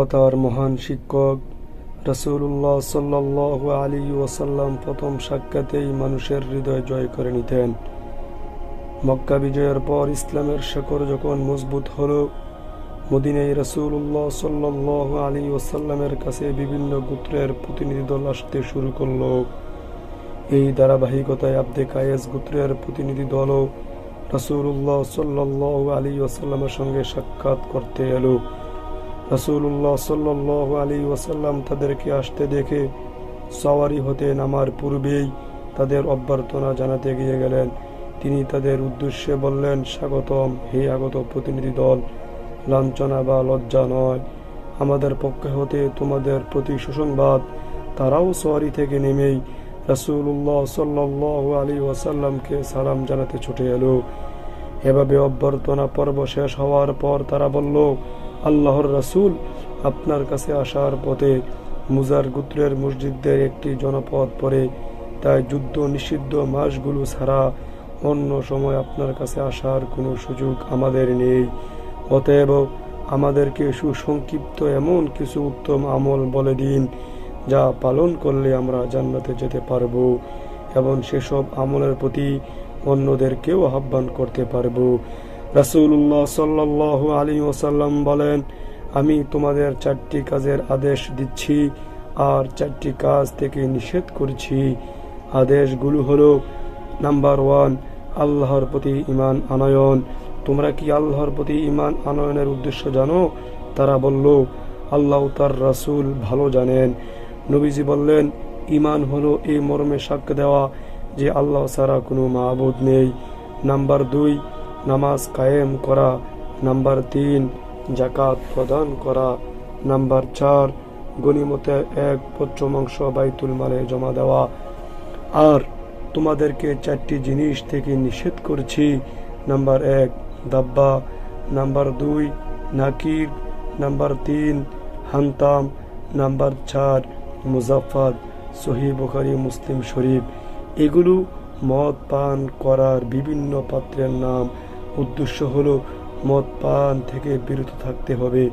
মানবতার মহান শিক্ষক রাসূলুল্লাহ সাল্লাল্লাহু আলাইহি ওয়াসাল্লাম প্রথম সাক্ষাতেই মানুষের হৃদয় জয় করে নিতেন। মক্কা বিজয়ের পর ইসলামের শেকড় যখন মজবুত হলো, মদিনায় রাসূলুল্লাহ সাল্লাল্লাহু আলাইহি ওয়াসাল্লামের কাছে বিভিন্ন গোত্রের প্রতিনিধি দল আসতে শুরু করলো। এই ধারাবাহিকতায় আবদে কায়েস গোত্রের প্রতিনিধি দলও রাসূলুল্লাহ সাল্লাল্লাহু আলাইহি ওয়াসাল্লামের সঙ্গে সাক্ষাৎ করতে এলো। রাসূলুল্লাহ সাল্লাল্লাহু আলাইহি ওয়াসাল্লাম তাদেরকে আসতে দেখে সওয়ারি হতে নামার পূর্বেই তাদের অভ্যর্থনা জানাতে গিয়ে গেলেন। তিনি তাদের উদ্দেশ্যে বললেন, স্বাগতম হে আগত প্রতিনিধি দল, লাঞ্ছনা বা লজ্জা নয়, আমাদের পক্ষে হতে তোমাদের প্রতি সুসংবাদ। তারাও সওয়ারি থেকে নেমেই রাসূলুল্লাহ সাল্লাল্লাহু আলাইহি ওয়াসাল্লামকে সালাম জানাতে ছুটে এলো। এভাবে অভ্যর্থনা পর্ব শেষ হওয়ার পর তারা বলল, আল্লাহর রাসূল, আপনার কাছে আসার পথে মুজার গোত্রের মসজিদদের একটি জনপদ পড়ে, তাই যুদ্ধ নিষিদ্ধ মাসগুলো ছাড়া অন্য সময় আপনার কাছে আসার কোনো সুযোগ আমাদের নেই। অতএব আমাদেরকে সুসংক্ষিপ্ত এমন কিছু উত্তম আমল বলে দিন, যা পালন করলে আমরা জান্নাতে যেতে পারব এবং সেসব আমলের প্রতি অন্যদেরকেও আহ্বান করতে পারব। রাসূলুল্লাহ সাল্লাল্লাহু আলাইহি ওয়াসাল্লাম বলেন, আমি তোমাদের 4টি কাজের আদেশ দিচ্ছি আর 4টি কাজ থেকে নিষেধ করছি। আদেশগুলো হলো, নাম্বার 1, আল্লাহর প্রতি ঈমান আনয়ন। তোমরা কি আল্লাহর প্রতি ঈমান আনয়নের উদ্দেশ্য জানো? তারা বলল, আল্লাহ তার রাসূল ভালো জানেন। নবীজি বললেন, ঈমান হলো এই মর্মে সাক্ষ্য দেওয়া যে আল্লাহ ছাড়া কোনো মাবুদ নেই। নাম্বার 2, নামাজ কায়েম করা। নাম্বার 3, যাকাত প্রদান করা। নাম্বার 4, গনিমতে 1/5 বাইতুল মালে জমা দেওয়া। আর তোমাদেরকে 4টি জিনিস থেকে নিষেধ করছি। নাম্বার 1, দাব্বা। নাম্বার 2, নাকির। নাম্বার 3, হান্তাম। নাম্বার 4, মুজাফফাত। সহিহ বুখারী, মুসলিম শরীফ। এগুলো মদ পান করার বিভিন্ন পাত্রের নাম। উদ্দেশ্য হলো মদ পান থেকে বিরত থাকতে হবে।